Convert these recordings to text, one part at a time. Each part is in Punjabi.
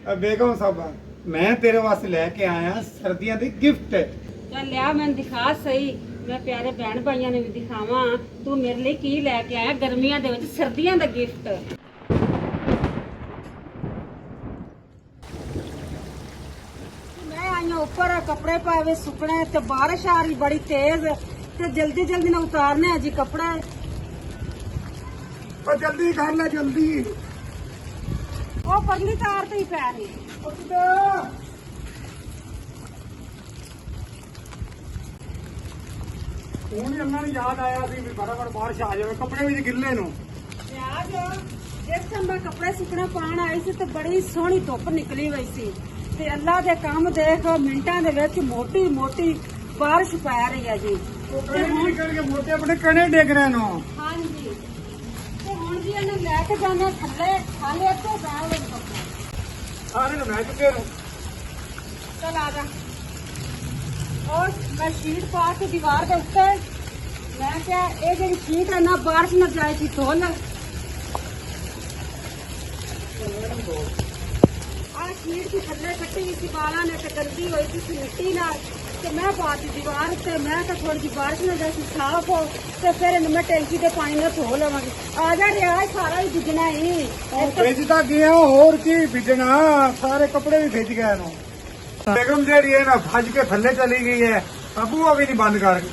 बेगम साहबा मैं तेरे वास्ते लेके आया सर्दियों के गिफ्ट। ਚੱਲ ਲਿਆ ਮੈਨੂੰ ਦਿਖਾ ਸਹੀ, ਮੈਂ ਪਿਆਰੇ ਭੈਣ ਭਾਈਆਂ ਨੂੰ ਵੀ ਦਿਖਾਵਾਂ ਤੂੰ ਮੇਰੇ ਲਈ ਕੀ ਲੈ ਕੇ ਆਇਆ ਗਰਮੀਆਂ ਦੇ ਵਿੱਚ ਸਰਦੀਆਂ ਦਾ ਗਿਫਟ। मैं आई हूं ऊपर कपड़े पाए सुकने ते बारिश आ रही बड़ी तेज ते जल्दी जल्दी ना उतारने हैं जी कपड़े। और जल्दी कर ले जल्दी। ओ परली तार ते ही पै रही ਹੁਣ ਇਹਨਾਂ ਨੂੰ ਯਾਦ ਆਇਆ ਸੀ ਵੀ ਬਰਾਬਰ ਬਾਰਿਸ਼ ਆ ਜਾਵੇ ਕੱਪੜੇ ਵੀ ਗਿੱਲੇ ਨੂੰ। आज जिस टाइम मैं कपड़े सुकने पान आई सी ते बड़ी सोहनी धुप निकली हुई सी ते अल्लाह दे काम देख मिंटां दे विच मोटी मोटी बारिश पै रही है जी। ਉਹ ਕਣੇ ਕਰਕੇ ਮੋਟੇ ਆਪਣੇ ਕਣੇ ਡਿੱਗ ਰਹੇ ਨੂੰ। हाँ जी ते हुण जी इन्हें लैके जाना थल्ले खाले इत्थे पै रहे कपड़े ਸਾਰੇ ਨੂੰ ਮੈਂ ਚੁੱਕੇ ਨੂੰ। चल आ जा। और मैं शीट पा के दीवार के उत्ते मैं क्या ये जेडी शीट है ना बारिश न जाए सी धुल आ शीट की थल्ले कट्टी सी बाला ने ते गंदी हुई थी मिट्टी नाल ते मैं पाती दीवार ते मैं तो थोड़ी जी बारिश न जाए सी साफ हो ते फिर मैं टैंकी ते पानी न धो लवांगी। आ जा रियाज सारा ही बिजना ही ਭੇਜਦਾ ਗਿਆ ਹੋਰ ਕੀ ਭਿਜਣਾ ਸਾਰੇ ਕੱਪੜੇ ਵੀ ਭਿਜ ਗਏ ਨੂੰ। ਬੇਗਮ ਜਿਹੜੀ ਹੈ ਨਾ ਭੱਜ ਕੇ ਥੱਲੇ ਚਲੀ ਗਈ ਹੈ ਅਬੂਆ ਵੀ ਨਹੀਂ ਬੰਦ ਕਰ ਗਈ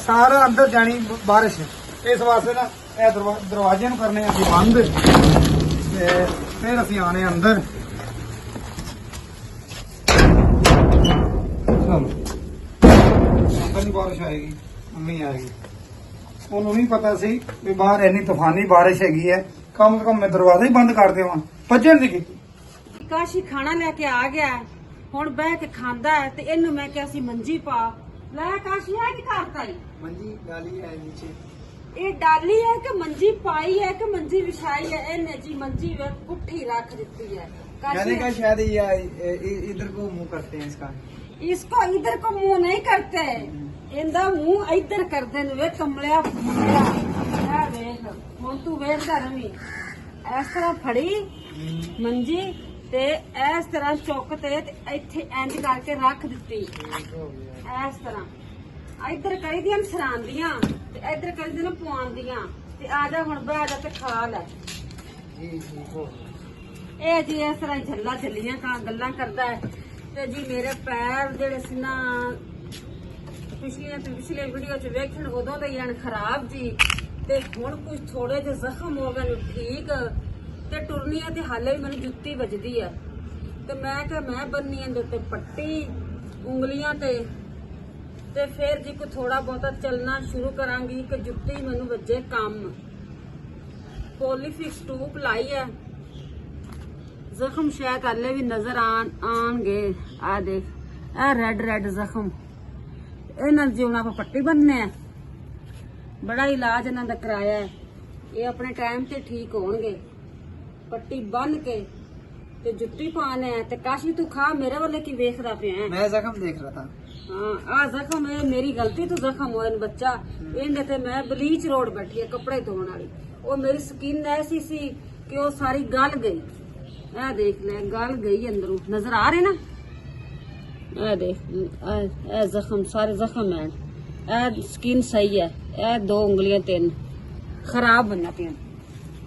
ਸਾਰਾ ਅੰਦਰ ਜਾਣੀ ਬਾਰਿਸ਼ ਇਸ ਵਾਸਤੇ ਨਾ ਇਹ ਦਰਵਾਜ਼ੇ ਨੂੰ ਕਰਨੇ ਅਸੀਂ ਬੰਦ ਤੇ ਫਿਰ ਅਸੀਂ ਆਣੇ ਅੰਦਰ। ਚਲੋ ਅੰਦਰ ਨਹੀਂ ਬਾਰਿਸ਼ ਆਏਗੀ ਮੰਮੀ ਆਏਗੀ ਉਹਨੂੰ ਨਹੀਂ ਪਤਾ ਸੀ ਵੀ ਬਾਹਰ ਇੰਨੀ ਤੂਫਾਨੀ ਬਾਰਿਸ਼ ਹੈਗੀ ਹੈ ਕਮ ਸੇ ਕਮ ਮੈਂ ਦਰਵਾਜ਼ਾ ਹੀ ਬੰਦ ਕਰ ਦੇਵਾਂ ਭੱਜਣ ਦੀ ਕੀਤੀ। ਕਾਸ਼ੀ ਖਾਣਾ ਲੈ ਕੇ ਆ ਗਿਆ ਹੈ, ਹੁਣ ਬਹਿ ਕੇ ਖਾਂਦਾ ਹੈ ਤੇ ਇਹਨੂੰ ਮੈਂ ਕਿਹਾ ਸੀ ਮੰਜੀ ਪਾ ਲੈ। ਕਾਸ਼ੀ ਹੈ ਕੀ ਕਰਤਾ ਈ ਮੰਜੀ ਡਾਲੀ ਹੈ ਨੀਚੇ। ਇਹ ਡਾਲੀ ਹੈ ਕਿ ਮੰਜੀ ਪਾਈ ਹੈ ਕਿ ਮੰਜੀ ਵਿਛਾਈ ਹੈ? ਇਹਨੇ ਜੀ ਮੰਜੀ ਵੇ ਪੁੱਠੀ ਰੱਖ ਦਿੱਤੀ ਹੈ। मैंने कहा काशी शायद ये इधर को मुंह करते हैं इसका। इसको इधर को मुंह नहीं करते, इंदा मुंह इधर करते ने। वे कमलिया फुलिया है वेख हुण तू वेखदा रवी इस तरह फड़ी मंजी ते इस तरह चुक ते इत्थे इंज करके रख दित्ती इस तरह इधर करी दियां सरांदियां ते इधर करी दियां पवांदियां ते आ जा हुण बह जा ते खा ले। ਇਹ ਜੀ ਇਸ ਤਰ੍ਹਾਂ ਝੱਲਾ ਝੱਲੀਆਂ ਗੱਲਾਂ ਕਰਦਾ ਹੈ ਤੇ ਜੀ ਮੇਰੇ ਪੈਰ ਜਿਹੜੇ ਸੀ ਨਾ ਪਿਛਲੇ ਵੀਡੀਓ ਚ ਵੇਖਣ ਉਦੋਂ ਤਾਂ ਯਾਨ ਖਰਾਬ ਜੀ ਤੇ ਹੁਣ ਕੁਝ ਥੋੜੇ ਜਿਹੇ ਜ਼ਖਮ ਹੋ ਗਏ ਨੇ ਠੀਕ ਤੇ ਟੁਰਨੀਆਂ ਤੇ ਹਾਲੇ ਵੀ ਮੈਨੂੰ ਜੁੱਤੀ ਵੱਜਦੀ ਹੈ ਤੇ ਮੈਂ ਕਿ ਮੈਂ ਬੰਨੀ ਇਹਦੇ ਉੱਤੇ ਪੱਟੀ ਉਂਗਲੀਆਂ ਤੇ ਫਿਰ ਜੀ ਕੋਈ ਥੋੜਾ ਬਹੁਤਾ ਚੱਲਣਾ ਸ਼ੁਰੂ ਕਰਾਂਗੀ ਕਿ ਜੁੱਤੀ ਮੈਨੂੰ ਵੱਜੇ ਕੰਮ। ਪੋਲੀਫਿਕਸ ਟੂਬ ਲਾਈ ਹੈ, ਜ਼ਖਮ ਸ਼ਾਇਦ ਹਲੇ ਵੀ ਨਜ਼ਰ ਆਣਗੇ। ਆ ਦੇਖ ਇਹ ਰੈਡ ਜ਼ਖਮ ਇਹਨਾਂ ਦੀ ਹੁਣ ਆਪਾਂ ਪੱਟੀ ਬੰਨਨੇ ਆ। ਬੜਾ ਇਲਾਜ ਇਹਨਾਂ ਦਾ ਕਰਾਇਆ ਹੈ, ਇਹ ਆਪਣੇ ਟਾਈਮ ਤੇ ਠੀਕ ਹੋਣਗੇ। ਪੱਟੀ ਬੰਨ ਕੇ ਤੇ ਜੁੱਤੀ ਪਾਣੇ ਆ ਤੇ ਕਾਸ਼ੀ ਤੂੰ ਖਾ ਮੇਰੇ ਵੱਲੇ ਕੀ ਵੇਖਦਾ ਪਿਆ? मैं जख्म देख रहा था। हाँ आ जख्म है मेरी गलती तो जख्म हो बच्चा इन्हें ते मैं ब्लीच रोड बैठी है कपड़े धोने वाली वो मेरी स्किन ऐसी सी कि वो सारी गल गई। ए देख ले गल गई अंदरों नजर आ रहे ना। ए देख ए जख्म सारे जख्म है, ए स्किन सही है, ए दो उंगलियां तीन खराब बनना पिया।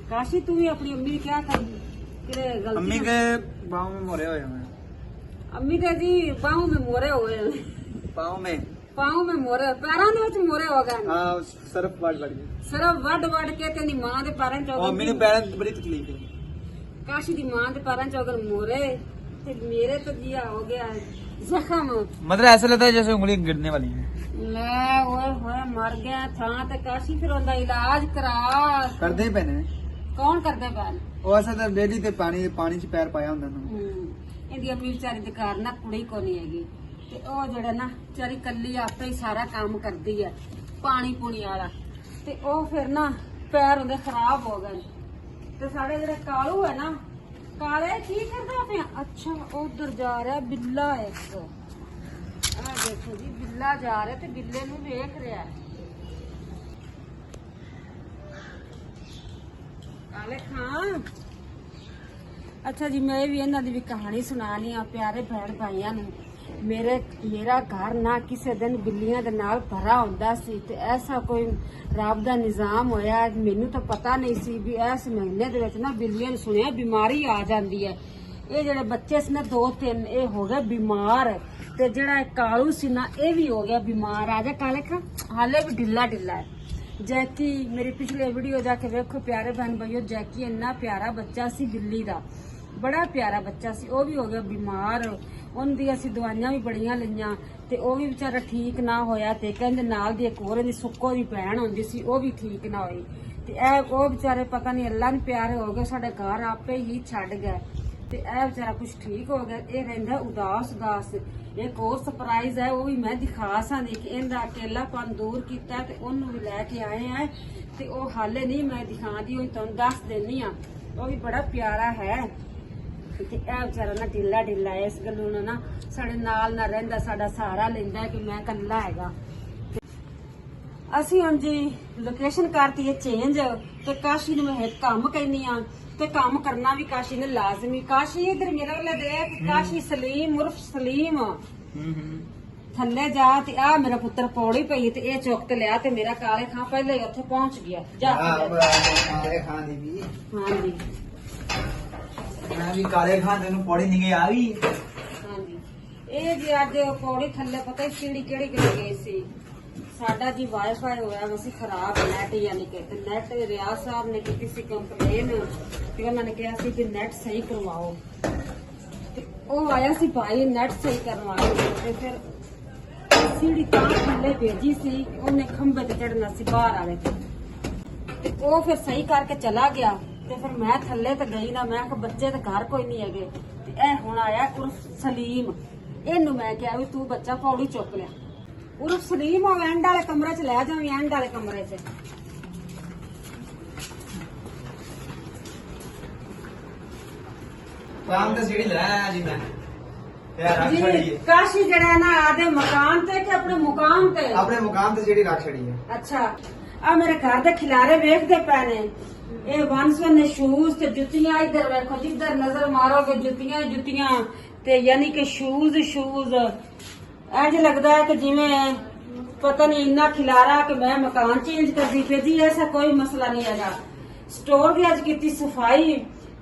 काशी तू भी अपनी अम्मी क्या कर अम्मी के बाहों में मोरे हुए हैं। अम्मी दे जी बाहों में मोरे हुए हैं। पाँव में मोरे पैरों ਦੇ ਵਿੱਚ मोरे हो गए। हाँ सरफ वाट लग गई। ਸਿਰਫ ਵੱਡ ਕੇ ਤੇਰੀ ਮਾਂ ਦੇ ਪੈਰਾਂ ਚ अम्मी ने पैर में बड़ी तकलीफ है। ਕਾਸ਼ੀ ਦੀ ਮਾਂ ਦੇ ਪੈਰਾਂ ਚ ਅਗਰ ਮੋਰੇ ਤੇ ਮੇਰੇ तो जिया हो गया ਜ਼ਖਮ। मतलब ऐसा लगता है जैसे उंगली गिरने वाली है। ਲੈ ਓਏ ਹੋਏ ਮਰ ਗਿਆ ਥਾਂ ਤੇ ਕਾਸ਼ੀ ਫਿਰ ਉਹਦਾ ਇਲਾਜ ਕਰਾ। करदे ही पैने ਕੌਣ ਕਰਦੇ ਪੈਣ? ਉਹ ਅਸਾਂ ਤਾਂ ਡੇਲੀ ਤੇ ਪਾਣੀ ਚ ਪੈਰ ਪਾਇਆ ਹੁੰਦਾ ਨਾ। ਇਹਦੀ ਅੰਮੀ ਵਿਚਾਰੀ ਦੇ ਘਰ ਨਾ ਕੁੜੀ ਕੋ ਨਹੀਂ ਹੈਗੀ ਤੇ ਉਹ ਜਿਹੜਾ ਨਾ ਵਿਚਾਰੀ ਕੱਲੀ ਆਪੇ ਹੀ ਸਾਰਾ ਕੰਮ ਕਰਦੀ ਹੈ ਪਾਣੀ ਪੂਣੀ ਵਾਲਾ ਤੇ ਉਹ ਫਿਰ ਨਾ ਪੈਰ ਉਹਦੇ ਖਰਾਬ ਹੋ ਗਏ ਤੇ ਸਾਡੇ ਜਿਹੜੇ ਕਾਲੂ ਹੈ ਨਾ ਕਾਲੇ ਕੀ ਕਰਦਾ ਪਿਆ? ਅੱਛਾ ਉਧਰ ਜਾ ਰਿਹਾ ਬਿੱਲਾ ਇੱਕ। ਆ ਦੇਖੋ ਜੀ ਬਿੱਲਾ ਜਾ ਰਿਹਾ ਤੇ ਬਿੱਲੇ ਨੂੰ ਵੇਖ ਰਿਹਾ। ਕਾਲੇ ਖਾਂ ਅੱਛਾ ਜੀ, ਮੈਂ ਵੀ ਇਹਨਾਂ ਦੀ ਵੀ ਕਹਾਣੀ ਸੁਣਾਣੀ ਆ ਪਿਆਰੇ ਭੈਣ ਭਾਈਆਂ ਨੂੰ। ਮੇਰਾ ਘਰ ਨਾ ਕਿਸੇ ਦਿਨ ਬਿੱਲੀਆਂ ਦੇ ਨਾਲ ਭਰਾ ਹੁੰਦਾ ਸੀ ਤੇ ਐਸਾ ਕੋਈ ਰੱਬ ਦਾ ਨਿਜ਼ਾਮ ਹੋਇਆ। ਮੈਨੂੰ ਤਾਂ ਪਤਾ ਨਹੀਂ ਸੀ ਵੀ ਇਸ ਮਹੀਨੇ ਦੇ ਵਿੱਚ ਨਾ ਬਿੱਲੀਆਂ ਨੂੰ ਸੁਣਿਆ ਬਿਮਾਰੀ ਆ ਜਾਂਦੀ ਹੈ। ਇਹ ਜਿਹੜੇ ਬੱਚੇ ਸੀ ਨਾ 2-3 ਇਹ ਹੋ ਗਏ ਬਿਮਾਰ, ਤੇ ਜਿਹੜਾ ਇਹ ਕਾਲੂ ਸੀ ਨਾ ਇਹ ਵੀ ਹੋ ਗਿਆ ਬਿਮਾਰ। ਆ ਜਾ ਕਾਲੇ ਖਾ, ਹਾਲੇ ਵੀ ਢਿੱਲਾ ਹੈ। ਜੈਕੀ, ਮੇਰੀ ਪਿਛਲੇ ਵੀਡੀਓ ਜਾ ਕੇ ਵੇਖੋ ਪਿਆਰੇ ਭੈਣ ਭਾਈਓ, ਜੈਕੀ ਇੰਨਾ ਪਿਆਰਾ ਬੱਚਾ ਸੀ ਬਿੱਲੀ ਦਾ, ਬੜਾ ਪਿਆਰਾ ਬੱਚਾ ਸੀ, ਉਹ ਵੀ ਹੋ ਗਿਆ ਬਿਮਾਰ। ਉਹਦੀ ਅਸੀਂ ਦਵਾਈਆਂ ਵੀ ਬੜੀਆਂ ਲਈਆਂ ਤੇ ਉਹ ਵੀ ਵਿਚਾਰਾ ਠੀਕ ਨਾ ਹੋਇਆ। ਤੇ ਕਹਿੰਦੇ ਨਾਲ ਦੀ ਇੱਕ ਹੋਰ ਇਹਦੀ ਸੁੱਕੋ ਦੀ ਭੈਣ ਹੁੰਦੀ ਸੀ, ਉਹ ਵੀ ਠੀਕ ਨਾ ਹੋਈ। ਤੇ ਇਹ ਉਹ ਵਿਚਾਰੇ ਪਤਾ ਨਹੀਂ ਅੱਲਾ ਨੂੰ ਪਿਆਰੇ ਹੋ ਗਏ, ਸਾਡੇ ਘਰ ਆਪੇ ਹੀ ਛੱਡ ਗਏ। ਤੇ ਇਹ ਵਿਚਾਰਾ ਕੁਛ ਠੀਕ ਹੋ ਗਿਆ, ਇਹ ਰਹਿੰਦਾ ਉਦਾਸ। ਇੱਕ ਹੋਰ ਸਰਪ੍ਰਾਈਜ਼ ਹੈ, ਉਹ ਵੀ ਮੈਂ ਦਿਖਾ ਸਾਂਦੀ ਕਿ ਇਹਦਾ ਅਕੇਲਾਪਨ ਦੂਰ ਕੀਤਾ ਤੇ ਉਹਨੂੰ ਵੀ ਲੈ ਕੇ ਆਏ ਆ। ਤੇ ਉਹ ਹਾਲੇ ਨਹੀਂ ਮੈਂ ਦਿਖਾਉਂਦੀ, ਉਹ ਤੁਹਾਨੂੰ ਦੱਸ ਦਿੰਨੀ ਆ। ਉਹ ਵੀ ਬੜਾ ਪਿਆਰਾ ਹੈ ਤੇ ਇਹ ਵਿਚਾਰਾ ਨਾ ਢਿੱਲਾ ਹੈ। ਇਸ ਗੱਲੋਂ ਨਾ ਸਾਡੇ ਨਾਲ ਨਾ ਰਹਿੰਦਾ, ਸਾਡਾ ਸਹਾਰਾ ਲੈਂਦਾ ਕਿ ਮੈਂ ਇਕੱਲਾ ਹੈਗਾ। ਅਸੀਂ ਹੁਣ ਜੀ ਲੋਕੇਸ਼ਨ ਕਰਤੀ ਹੈ ਚੇਂਜ ਤੇ ਕਾਸ਼ੀ ਨੂੰ ਮੈਂ ਇੱਕ ਕੰਮ ਕਹਿੰਦੀ ਆ ਤੇ ਕੰਮ ਕਰਨਾ ਵੀ ਕਾਸ਼ੀ ਨੇ ਲਾਜ਼ਮੀ। ਕਾਸ਼ੀ ਇਧਰ ਮੇਰਾ ਵੱਲ ਦੇਖ, ਕਾਸ਼ੀ ਸਲੀਮ ਉਰਫ ਸਲੀਮ ਥੱਲੇ ਜਾ ਤੇ ਆ ਮੇਰਾ ਪੁੱਤਰ ਪੌੜੀ ਪਈ ਤੇ ਇਹ ਚੁੱਕ ਤੇ ਲਿਆ ਤੇ ਮੇਰਾ ਕਾਲੇ ਖਾਂ ਪਹਿਲੇ ਹੀ ਉੱਥੇ ਪਹੁੰਚ ਗਿਆ। ਜਾ ਕਾਲੇ ਖਾਂ ਦੀ ਵੀ ਹਾਂਜੀ ਮੈਂ ਵੀ ਕਾਲੇ ਖਾਂ ਤੈਨੂੰ ਪੌੜੀ ਨਹੀਂ ਗਈ ਆ ਗਈ। ਹਾਂਜੀ, ਇਹ ਜੀ ਅੱਜ ਪੌੜੀ ਥੱਲੇ ਪਤਾ ਹੀ ਸੀੜੀ ਕਿਹੜੀ ਗਈ ਸੀ। ਸਾਡਾ ਜੀ ਵਾਈਫਾਈ ਹੋਇਆ ਵਸੀ ਖਰਾਬ ਨੈਟ, ਯਾਨੀ ਕਿ ਨੈਟ ਰਿਆਜ਼ ਸਾਹਿਬ ਨੇ ਕੀਤੀ ਸੀ ਕੰਪਲੇਨ ਤੇ ਉਹਨਾਂ ਨੇ ਕਿਹਾ ਸੀ ਕਿ ਨੈਟ ਸਹੀ ਕਰਵਾਓ। ਤੇ ਉਹ ਆਇਆ ਸੀ ਭਾਈ ਨੈਟ ਸਹੀ ਕਰਵਾਉਣ ਤੇ ਫਿਰ ਸੀੜੀ ਤਾਂ ਥੱਲੇ ਭੇਜੀ ਸੀ, ਉਹਨੇ ਖੰਭੇ ਤੇ ਚੜਨਾ ਸੀ ਬਾਹਰ ਆਲੇ ਤੇ ਉਹ ਫਿਰ ਸਹੀ ਕਰਕੇ ਚਲਾ ਗਿਆ। ਤੇ ਫਿਰ ਮੈਂ ਥੱਲੇ ਤੇ ਗਈ ਨਾ, ਮੈਂ ਕਿਹਾ ਬੱਚੇ ਤੇ ਘਰ ਕੋਈ ਨਹੀਂ ਹੈਗੇ। ਤੇ ਇਹ ਹੁਣ ਆਇਆ ਉਰਫ ਸਲੀਮ, ਇਹਨੂੰ ਮੈਂ ਕਿਹਾ ਵੀ ਤੂੰ ਬੱਚਾ ਪੌੜੀ ਚੁੱਕ ਲਿਆ। ਉਰਫ ਸਲੀਮ ਉਹ ਐਂਡ ਵਾਲੇ ਕਮਰੇ 'ਚ ਲੈ ਜਾਵੀਂ, ਐਂਡ ਵਾਲੇ ਕਮਰੇ 'ਚ। ਕੰਮ ਤੇ ਸੀੜੀ ਲੈ ਜੀ ਮੈਂ ਯਾਰ ਰੱਖ ਛੜੀ ਜੀ ਕਾਸ਼ੀ ਜਿਹੜਾ ਨਾ ਆਦੇ ਮਕਾਨ ਤੇ ਕਿ ਆਪਣੇ ਮੁਕਾਮ ਤੇ? ਆਪਣੇ ਮੁਕਾਮ ਤੇ ਜਿਹੜੀ ਰੱਖ ਛੜੀ ਹੈ। ਅੱਛਾ, ਆ ਮੇਰੇ ਘਰ ਦੇ ਖਿਲਾਰੇ ਵੇਖਦੇ ਪਏ ਨੇ, ਇਹ ਵਨਸਵਨੇ ਸ਼ੂਜ਼ ਤੇ ਜੁੱਤੀਆਂ। ਇੱਧਰ ਵੇਖੋ, ਜਿੱਧਰ ਨਜ਼ਰ ਮਾਰੋਗੇ ਜੁੱਤੀਆਂ ਤੇ ਯਾਨੀ ਕਿ ਸ਼ੂਜ਼। ਇੰਜ ਲੱਗਦਾ ਹੈ ਕਿ ਜਿਵੇਂ ਪਤਾ ਨਹੀਂ ਇੰਨਾ ਖਿਲਾਰਾ ਕਿ ਮੈਂ ਮਕਾਨ ਚੇਂਜ ਕਰਦੀ ਪਈ ਜੀ। ਐਸਾ ਕੋਈ ਮਸਲਾ ਨਹੀਂ ਹੈਗਾ। ਸਟੋਰ ਦੀ ਅੱਜ ਕੀਤੀ ਸਫਾਈ,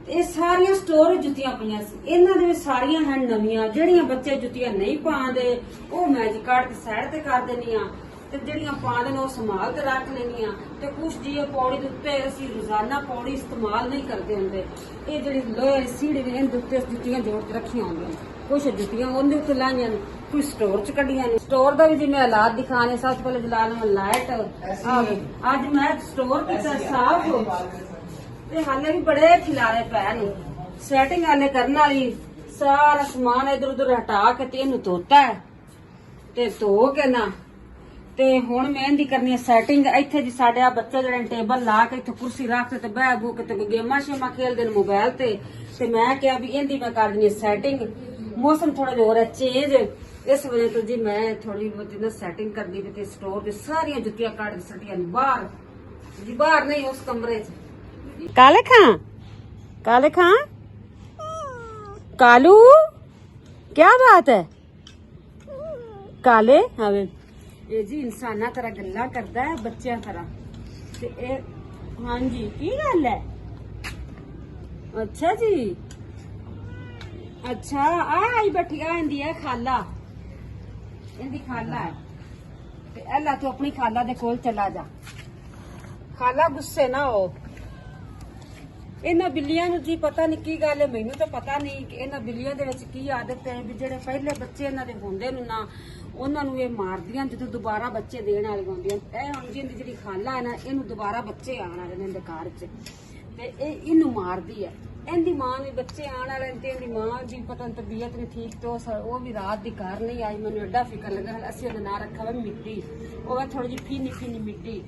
ਇਹ ਸਾਰੀਆਂ ਸਟੋਰ ਜੁੱਤੀਆਂ ਪਈਆਂ ਸੀ, ਇਹਨਾਂ ਦੇ ਵਿੱਚ ਸਾਰੀਆਂ ਹਨ ਨਵੀਆਂ। ਜਿਹੜੀਆਂ ਬੱਚੇ ਜੁੱਤੀਆਂ ਨਹੀਂ ਪਾਉਂਦੇ ਉਹ ਮੈਂ ਜੀ ਕੱਢ ਕੇ ਸਾਈਡ ਤੇ ਕਰ ਦੇਣੀ ਆ ਤੇ ਜਿਹੜੀਆਂ ਪਾਉਂਦੇ ਨੇ ਉਹ ਸੰਭਾਲ ਕੇ ਰੱਖ ਲੈਣੀਆਂ। ਤੇ ਕੁਛ ਜੀ ਇਹ ਪੌੜੀ ਦੇ ਉੱਤੇ ਅਸੀਂ ਰੋਜ਼ਾਨਾ ਪੌੜੀ ਇਸਤੇਮਾਲ ਨਹੀਂ ਕਰਦੇ ਹੁੰਦੇ। ਇਹ ਜਿਹੜੀ ਲੋਹੇ ਦੀ ਸੀੜੀ ਨੇ ਇਹਦੇ ਉੱਤੇ ਜੁੱਤੀਆਂ ਜੋੜ ਕੇ ਰੱਖੀਆਂ ਹੁੰਦੀਆਂ। ਕੁਛ ਜੁੱਤੀਆਂ ਉਹਦੇ ਉੱਤੇ ਲਾਈਆਂ ਨੇ, ਕੁਛ ਸਟੋਰ ਚ ਕੱਢੀਆਂ ਨੇ। ਸਟੋਰ ਦਾ ਵੀ ਜੀ ਮੈਂ ਹਾਲਾਤ ਦਿਖਾਣੇ। ਸਭ ਤੋਂ ਪਹਿਲੇ ਜਲਾ ਲਵਾਂ ਲਾਈਟ। ਅੱਜ ਮੈਂ ਸਟੋਰ ਕੀਤਾ ਸਾਫ਼ ਤੇ ਹਾਲੇ ਵੀ ਬੜੇ ਖਿਲਾਰੇ ਪੈ ਨੇ। ਸੈਟਿੰਗ ਹਾਲੇ ਕਰਨ ਵਾਲੀ, ਸਾਰਾ ਸਮਾਨ ਇਧਰ ਉਧਰ ਹਟਾ ਕੇ ਤੇ ਇਹਨੂੰ ਧੋਤਾ ਤੇ ਧੋ ਕੇ ਨਾ ਤੇ ਹੁਣ ਮੈਂ ਇਹਦੀ ਕਰਨੀ ਹੈ ਸੈਟਿੰਗ। ਇੱਥੇ ਜੀ ਸਾਡੇ ਆ ਬੱਚੇ ਜਿਹੜੇ ਟੇਬਲ ਲਾ ਕੇ ਇੱਥੇ ਕੁਰਸੀ ਰੱਖ ਤੇ ਬਹਿ ਬੂ ਕੇ ਤੇ ਗੇਮਾਂ ਸ਼ੇਮਾਂ ਖੇਲਦੇ ਨੇ ਮੋਬਾਈਲ ਤੇ ਮੈਂ ਕਿਹਾ ਵੀ ਇਹਦੀ ਮੈਂ ਕਰ ਦਿੰਦੀ ਸੈਟਿੰਗ। ਮੌਸਮ ਥੋੜਾ ਜਿਹਾ ਹੋ ਰਿਹਾ ਚੇਂਜ, ਇਸ ਵਜ੍ਹਾ ਤੋਂ ਜੀ ਮੈਂ ਥੋੜੀ ਬਹੁਤੀ ਨਾ ਸੈਟਿੰਗ ਕਰਦੀ ਪਈ ਤੇ ਸਟੋਰ ਦੇ ਸਾਰੀਆਂ ਜੁੱਤੀਆਂ ਕੱਢ ਕੇ ਸੱਟੀਆਂ ਬਾਹਰ ਜੀ, ਬਾਹਰ ਨਹੀਂ ਉਸ ਕਮਰੇ 'ਚ। ਕਾਲੇ ਖਾਂ कालू, क्या बात है काले? हाँ ये जी इंसाना तरह गल्ला करता है बच्चों तरह ते हाँ जी की गल है? अच्छा जी, अच्छा आई बैठी इंदी है खाला, इंदी खाला है ते अल्लाह तू अपनी खाला दे कोल चला जा। खाला गुस्से ना हो। ਇਹਨਾਂ ਬਿੱਲੀਆਂ ਨੂੰ ਜੀ ਪਤਾ ਨਹੀਂ ਕੀ ਗੱਲ ਹੈ, ਮੈਨੂੰ ਤਾਂ ਪਤਾ ਨਹੀਂ ਕਿ ਇਹਨਾਂ ਬਿੱਲੀਆਂ ਦੇ ਵਿੱਚ ਕੀ ਆਦਤ ਹੈ ਵੀ ਜਿਹੜੇ ਪਹਿਲੇ ਬੱਚੇ ਇਹਨਾਂ ਦੇ ਹੁੰਦੇ ਨੂੰ ਨਾ ਉਹਨਾਂ ਨੂੰ ਇਹ ਮਾਰਦੀਆਂ ਜਦੋਂ ਦੁਬਾਰਾ ਬੱਚੇ ਦੇਣ ਵਾਲੇ ਹੁੰਦੀਆਂ। ਇਹ ਹੁਣ ਜੀ ਜਿਹੜੀ ਖਾਲਾ ਹੈ ਨਾ ਇਹਨੂੰ ਦੁਬਾਰਾ ਬੱਚੇ ਆਣ ਵਾਲੇ ਨੇ ਇਹਦੇ ਘਰ 'ਚ ਤੇ ਇਹ ਇਹਨੂੰ ਮਾਰਦੀ ਹੈ। ਇਹਦੀ ਮਾਂ ਨੇ ਬੱਚੇ ਆਣ ਵਾਲੇ ਤੇ ਇਹਦੀ ਮਾਂ ਦੀ ਪਤਾ ਨਹੀਂ ਤਬੀਅਤ ਨਹੀਂ ਠੀਕ ਤੇ ਉਹ ਵੀ ਰਾਤ ਦੀ ਘਰ ਨਹੀਂ ਆਈ। ਮੈਨੂੰ ਐਡਾ ਫਿਕਰ ਲੱਗਾ। ਅਸੀਂ ਉਹਦਾ ਨਾਂ ਰੱਖਿਆ ਵਾ ਮਿੱਟੀ। ਉਹ ਥੋੜੀ ਜਿਹੀ ਫੀਨੀ ਮਿੱਟੀ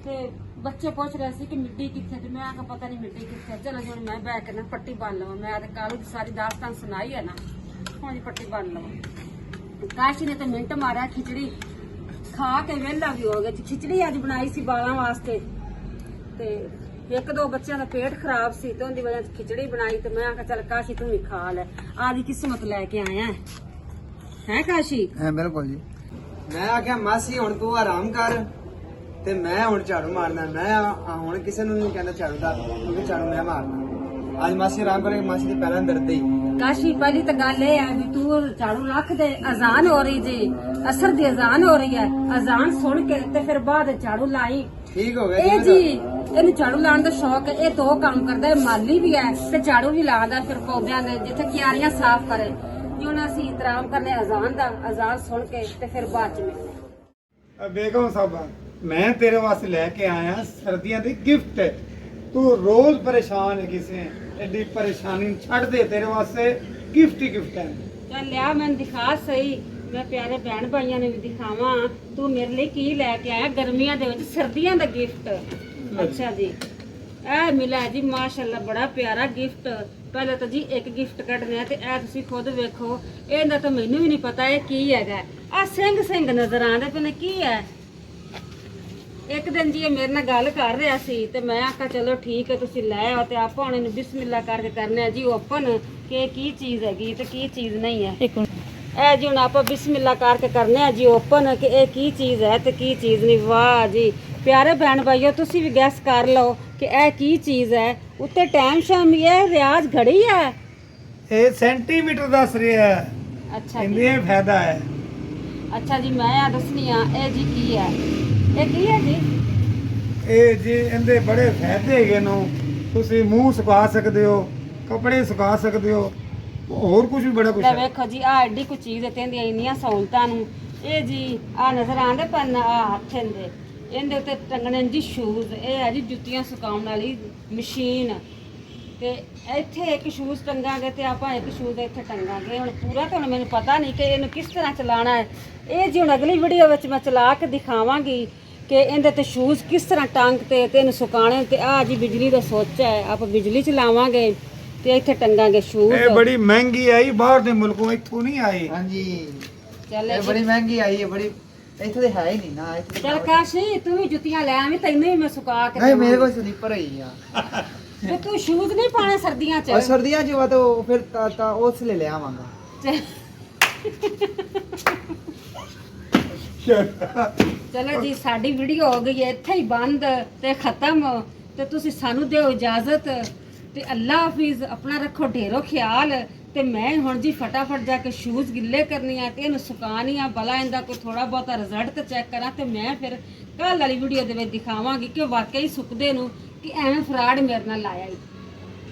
ਤੇ ਬੱਚੇ ਪੁੱਛ ਰਹੇ ਸੀ ਕਿ ਮਿੱਟੀ ਕਿੱਥੇ ਤੇ ਮੈਂ ਆਖਿਆ ਪਤਾ ਨਹੀਂ ਮਿੱਟੀ ਕਿੱਥੇ। ਚਲੋ ਜੀ ਹੁਣ ਮੈਂ ਬਹਿ ਕੇ ਨਾ ਪੱਟੀ ਬੰਨ ਲਵਾਂ। ਮੈਂ ਤੇ ਕਾਲੂ ਦੀ ਸਾਰੀ ਦਾਸਤਾਨ ਸੁਣਾਈ ਹੈ ਨਾ, ਹੁਣ ਜੀ ਪੱਟੀ ਬੰਨ ਲਵਾਂ। ਕਾਸ਼ੀ ਨੇ ਤਾਂ ਮਿੰਟ ਮਾਰਿਆ, ਖਿਚੜੀ ਖਾ ਕੇ ਵਿਹਲਾ ਵੀ ਹੋ ਗਿਆ। ਖਿਚੜੀ ਅੱਜ ਬਣਾਈ ਸੀ ਬਾਲਾਂ ਵਾਸਤੇ ਤੇ ਇੱਕ ਦੋ ਬੱਚਿਆਂ ਦਾ ਪੇਟ ਖਰਾਬ ਸੀ ਤੇ ਉਹਦੀ ਵਜ੍ਹਾ ਤੋਂ ਖਿਚੜੀ ਬਣਾਈ ਤੇ ਮੈਂ ਆਖਿਆ ਚੱਲ ਕਾਸ਼ੀ ਤੂੰ ਵੀ ਖਾ ਲੈ। ਆਦੀ ਕਿਸਮਤ ਲੈ ਕੇ ਆਇਆ ਹੈ ਕਾਸ਼ੀ। ਹਾਂ ਬਿਲਕੁਲ ਜੀ। ਮੈਂ ਆਖਿਆ ਮਾਸੀ ਹੁਣ ਤੂੰ ਆਰਾਮ ਕਰ ਤੇ ਮੈਂ ਹੁਣ ਝਾੜੂ ਮਾਰਨਾ। ਮੈਂ ਹੁਣ ਕਿਸੇ ਨੂੰ ਨਹੀਂ ਕਹਿੰਦਾ ਝਾੜੂ ਦਾ, ਕਿਉਂਕਿ ਝਾੜੂ ਮੈਂ ਮਾਰਨਾ। ਅੱਜ ਮਾਸੀ ਆਰਾਮ ਕਰੇ, ਮਾਸੀ ਦੇ ਪੈਰਾਂ ਦਰਦ ਹੀ। ਕਾਸ਼ੀ ਪਹਿਲੀ ਤਾਂ ਗੱਲ ਇਹ ਹੈ ਵੀ ਤੂੰ ਝਾੜੂ ਰੱਖ ਦੇ, ਅਜ਼ਾਨ ਹੋ ਰਹੀ ਜੀ, ਅਸਰ ਦੀ ਅਜ਼ਾਨ ਹੋ ਰਹੀ ਹੈ, ਅਜ਼ਾਨ ਸੁਣ ਕੇ ਤੇ ਫਿਰ ਬਾਅਦ ਝਾੜੂ ਲਾਈ। ਠੀਕ ਹੋ ਗਿਆ ਇਹ ਜੀ ਇਹਨੂੰ ਝਾੜੂ ਲਾਉਣ ਦਾ ਸ਼ੌਕ ਹੈ, ਇਹ ਦੋ ਕੰਮ ਕਰਦਾ ਹੈ, ਮਾਲੀ ਵੀ ਹੈ ਤੇ ਝਾੜੂ ਵੀ ਲਾਉਂਦਾ ਫਿਰ ਪੌਦਿਆਂ ਦੇ ਜਿੱਥੇ ਕਿਆਰੀਆਂ ਸਾਫ਼ ਕਰੇ। ਹੁਣ ਅਸੀਂ ਇਤਰਾਮ ਕਰਨੇ ਅਜ਼ਾਨ ਦਾ, ਅਜ਼ਾਨ ਸੁਣ ਕੇ ਤੇ ਫਿਰ ਬਾਅਦ ਚ ਮਿਲਦੇ। ਬੇਗਮ ਸਾਹਿਬਾ, ਮੈਂ ਤੇਰੇ ਵਾਸਤੇ ਲੈ ਕੇ ਆਇਆ ਸਰਦੀਆਂ ਦੀ ਗਿਫਟ। ਤੂੰ ਰੋਜ਼ ਪਰੇਸ਼ਾਨ ਹੈ ਕਿਸੇ, ਐਡੀ ਪਰੇਸ਼ਾਨੀ ਛੱਡ ਦੇ, ਤੇਰੇ ਵਾਸਤੇ ਗਿਫਟ ਹੀ ਗਿਫਟ ਹੈ। ਚੱਲ ਲਿਆ ਮੈਨੂੰ ਦਿਖਾ ਸਹੀ, ਮੈਂ ਪਿਆਰੇ ਭੈਣ ਭਾਈਆਂ ਨੂੰ ਵੀ ਦਿਖਾਵਾਂ ਤੂੰ ਮੇਰੇ ਲਈ ਕੀ ਲੈ ਕੇ ਆਇਆ ਗਰਮੀਆਂ ਦੇ ਵਿੱਚ ਸਰਦੀਆਂ ਦਾ ਗਿਫਟ। ਅੱਛਾ ਜੀ, ਇਹ ਮਿਲਾ ਜੀ ਮਾਸ਼ਾਅੱਲਾ ਬੜਾ ਪਿਆਰਾ ਗਿਫਟ। ਪਹਿਲੇ ਤਾਂ ਜੀ ਇੱਕ ਗਿਫਟ ਕੱਢਣਾ ਤੇ ਇਹ ਤੁਸੀਂ ਖੁਦ ਵੇਖੋ, ਇਹਦਾ ਤਾਂ ਮੈਨੂੰ ਵੀ ਨਹੀਂ ਪਤਾ ਇਹ ਕੀ ਹੈਗਾ। ਆ ਸਿੰਘ ਨਜ਼ਰ ਆਉਂਦੇ ਪਏ ਨੇ, ਕੀ ਹੈ? ਇੱਕ ਦਿਨ ਜੀ ਇਹ ਮੇਰੇ ਨਾਲ ਗੱਲ ਕਰ ਰਿਹਾ ਸੀ ਤੇ ਮੈਂ ਆਖਿਆ ਚਲੋ ਠੀਕ ਹੈ ਤੁਸੀਂ ਲੈ ਆਓ ਤੇ ਆਪਾਂ ਹੁਣ ਇਹਨੂੰ ਬਿਸਮਿਲ੍ਲਾ ਕਰਕੇ ਕਰਨੇ ਆ ਜੀ ਓਪਨ ਕਿ ਇਹ ਕੀ ਚੀਜ਼ ਹੈਗੀ ਤੇ ਕੀ ਚੀਜ਼ ਨਹੀਂ ਹੈ। ਇਹ ਜੀ ਹੁਣ ਆਪਾਂ ਬਿਸਮਿਲ੍ਲਾ ਕਰਕੇ ਕਰਨੇ ਆ ਜੀ ਓਪਨ ਕਿ ਇਹ ਕੀ ਚੀਜ਼ ਹੈ ਤੇ ਕੀ ਚੀਜ਼ ਨਹੀਂ। ਵਾਹ ਜੀ ਪਿਆਰੇ ਭੈਣ ਭਾਈਓ, ਤੁਸੀਂ ਵੀ ਗੈਸ ਕਰ ਲਓ ਕਿ ਇਹ ਕੀ ਚੀਜ਼ ਹੈ। ਉੱਤੇ ਟਾਈਮ ਸ਼ਾਮ ਇਹ ਰਿਆਜ਼ ਘੜੀ ਹੈ, ਇਹ ਸੈਂਟੀਮੀਟਰ ਦੱਸ ਰਿਹਾ ਹੈ। ਅੱਛਾ ਜੀ, ਇਹਦੇ ਫਾਇਦਾ ਹੈ। ਅੱਛਾ ਜੀ ਮੈਂ ਆ ਦੱਸਣੀ ਆ ਇਹ ਜੀ ਕੀ ਹੈ, ਇਹ ਕੀ ਹੈ ਜੀ? ਇਹ ਜੀ ਇਹਦੇ ਬੜੇ ਫਾਇਦੇ ਹੈਗੇ ਨੂੰ। ਤੁਸੀਂ ਮੂੰਹ ਸੁਕਾ ਸਕਦੇ ਹੋ, ਕੱਪੜੇ ਸੁਕਾ ਸਕਦੇ ਹੋ, ਹੋਰ ਕੁਝ ਵੀ ਬੜਾ ਕੁਝ ਲੈ ਹੈ। ਵੇਖੋ ਜੀ ਆ ਐਡੀ ਕੁ ਚੀਜ਼ ਹੈ ਤੇ ਇਹਦੀਆਂ ਇੰਨੀਆਂ ਸਹੂਲਤਾਂ ਨੂੰ। ਇਹ ਜੀ ਆ ਨਜ਼ਰ ਆਉਂਦੇ ਪਨ ਆ ਹੱਥ ਇਹਦੇ ਉੱਤੇ ਟੰਗਣੇ ਜੀ ਸ਼ੂਜ਼। ਇਹ ਹੈ ਜੀ ਜੁੱਤੀਆਂ ਸੁਕਾਉਣ ਵਾਲੀ ਮਸ਼ੀਨ। ਤੇ ਇੱਥੇ ਇੱਕ ਸ਼ੂਜ਼ ਟੰਗਾਂਗੇ ਤੇ ਆਪਾਂ ਇੱਕ ਸ਼ੂਜ਼ ਇੱਥੇ ਟੰਗਾਂਗੇ। ਹੁਣ ਪੂਰਾ ਤਾਂ ਹੁਣ ਮੈਨੂੰ ਪਤਾ ਨਹੀਂ ਕਿ ਇਹਨੂੰ ਕਿਸ ਤਰ੍ਹਾਂ ਚਲਾਉਣਾ ਹੈ। ਇਹ ਜੀ ਹੁਣ ਅਗਲੀ ਵੀਡੀਓ ਵਿੱਚ ਮੈਂ ਚਲਾ ਕੇ ਦਿਖਾਵਾਂਗੀ ਕਿ ਇਹਦੇ ਤੇ ਸ਼ੂਜ਼ ਕਿਸ ਤਰ੍ਹਾਂ ਟੰਗ ਤੇ ਇਹਨੂੰ ਸੁਕਾਣੇ। ਤੇ ਆ ਜੀ ਬਿਜਲੀ ਦਾ ਸੁੱਚ ਹੈ, ਆਪਾਂ ਬਿਜਲੀ ਚ ਲਾਵਾਂਗੇ ਤੇ ਇੱਥੇ ਟੰਗਾਂਗੇ ਸ਼ੂਜ਼। ਇਹ ਬੜੀ ਮਹਿੰਗੀ ਆਈ, ਬਾਹਰ ਦੇ ਮੁਲਕੋਂ, ਇੱਥੋਂ ਨਹੀਂ ਆਈ। ਹਾਂਜੀ ਚੱਲ ਇਹ ਬੜੀ ਮਹਿੰਗੀ ਆਈ ਹੈ, ਬੜੀ ਇੱਥੇ ਤੇ ਹੈ ਹੀ ਨਹੀਂ ਨਾ। ਇੱਥੇ ਚੱਲ ਕਾਸ਼ੀ ਤੂੰ ਵੀ ਜੁੱਤੀਆਂ ਲੈ ਆਵੀਂ, ਤੈਨੂੰ ਵੀ ਮੈਂ ਸੁਕਾ ਕੇ ਨਹੀਂ ਮੇਰੇ ਦੇਵਾਂਗੀ। ਕੋਲ ਸਲੀਪਰ ਹੀ ਆ। ਤੇ ਤੂੰ ਸ਼ੂਜ਼ ਨਹੀਂ ਪਾਣੇ ਸਰਦੀਆਂ ਚ? और सर्दियां जो है तो फिर उस ले ले आवांगा। ਚਲੋ ਜੀ ਸਾਡੀ ਵੀਡੀਓ ਹੋ ਗਈ ਹੈ ਇੱਥੇ ਹੀ ਬੰਦ ਤੇ ਖਤਮ। ਤੇ ਤੁਸੀਂ ਸਾਨੂੰ ਦਿਓ ਇਜਾਜ਼ਤ ਤੇ ਅੱਲਾ ਹਾਫਿਜ਼। ਆਪਣਾ ਰੱਖੋ ਢੇਰੋ ਖਿਆਲ। ਤੇ ਮੈਂ ਹੁਣ ਜੀ ਫਟਾਫਟ ਜਾ ਕੇ ਸ਼ੂਜ਼ ਗਿੱਲੇ ਕਰਨੀ ਆ ਤੇ ਇਹਨੂੰ ਸੁਕਾਣੀ ਆ, ਭਲਾ ਇਹਦਾ ਕੋਈ ਥੋੜਾ ਬਹੁਤਾ ਰਿਜ਼ਲਟ ਤੇ ਚੈੱਕ ਕਰਾਂ ਤੇ ਮੈਂ ਫਿਰ ਕੱਲ ਵਾਲੀ ਵੀਡੀਓ ਦੇ ਵਿੱਚ ਦਿਖਾਵਾਂਗੀ ਕਿ ਵਾਕਈ ਸੁੱਕਦੇ ਨੂੰ ਕਿ ਐਵੇਂ ਫਰਾਡ ਮੇਰੇ ਨਾਲ ਲਾਇਆ ਹੀ।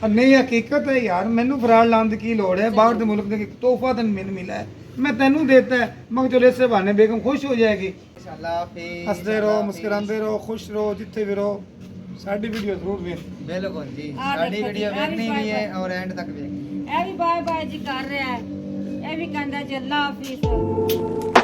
ਨਹੀਂ, ਹਕੀਕਤ ਹੈ ਯਾਰ, ਮੈਨੂੰ ਫਰਾਡ ਲਾਉਣ ਦੀ ਕੀ ਲੋੜ ਹੈ। ਬਾਹਰ ਦੇ ਮੁਲਕ ਦੇ ਤੋਹਫਾ ਤੈਨੂੰ ਮੈਨੂੰ ਮਿਲਾ ਹੈ, ਮੈਂ ਤੈਨੂੰ ਦੇਤਾ ਹੈ। ਮੈਂ ਚਲੋ ਇਸੇ ਬਹਾਨੇ ਬੇਗਮ ਖੁਸ਼ ਹੋ ਜਾਏਗੀ। इंशाल्लाह हाफिज। ਹੱਸਦੇ ਰਹੋ, ਮੁਸਕਰਾਉਂਦੇ ਰਹੋ, ਖੁਸ਼ ਰਹੋ, ਜਿੱਥੇ ਵੀ ਰਹੋ। ਸਾਡੀ ਵੀਡੀਓ ਜ਼ਰੂਰ ਵੇਖ। बिल्कुल जी, आ साडी देखो जी, वीडियो आ भी देखनी भी है बाय-बाय। और एंड तक देखनी। ਇਹ ਵੀ ਬਾਏ ਬਾਏ ਜੀ ਕਰ ਰਿਹਾ ਹੈ, ਇਹ ਵੀ ਕਹਿੰਦਾ ਜੀ ਅੱਲਾ ਹਾਫਿਜ਼।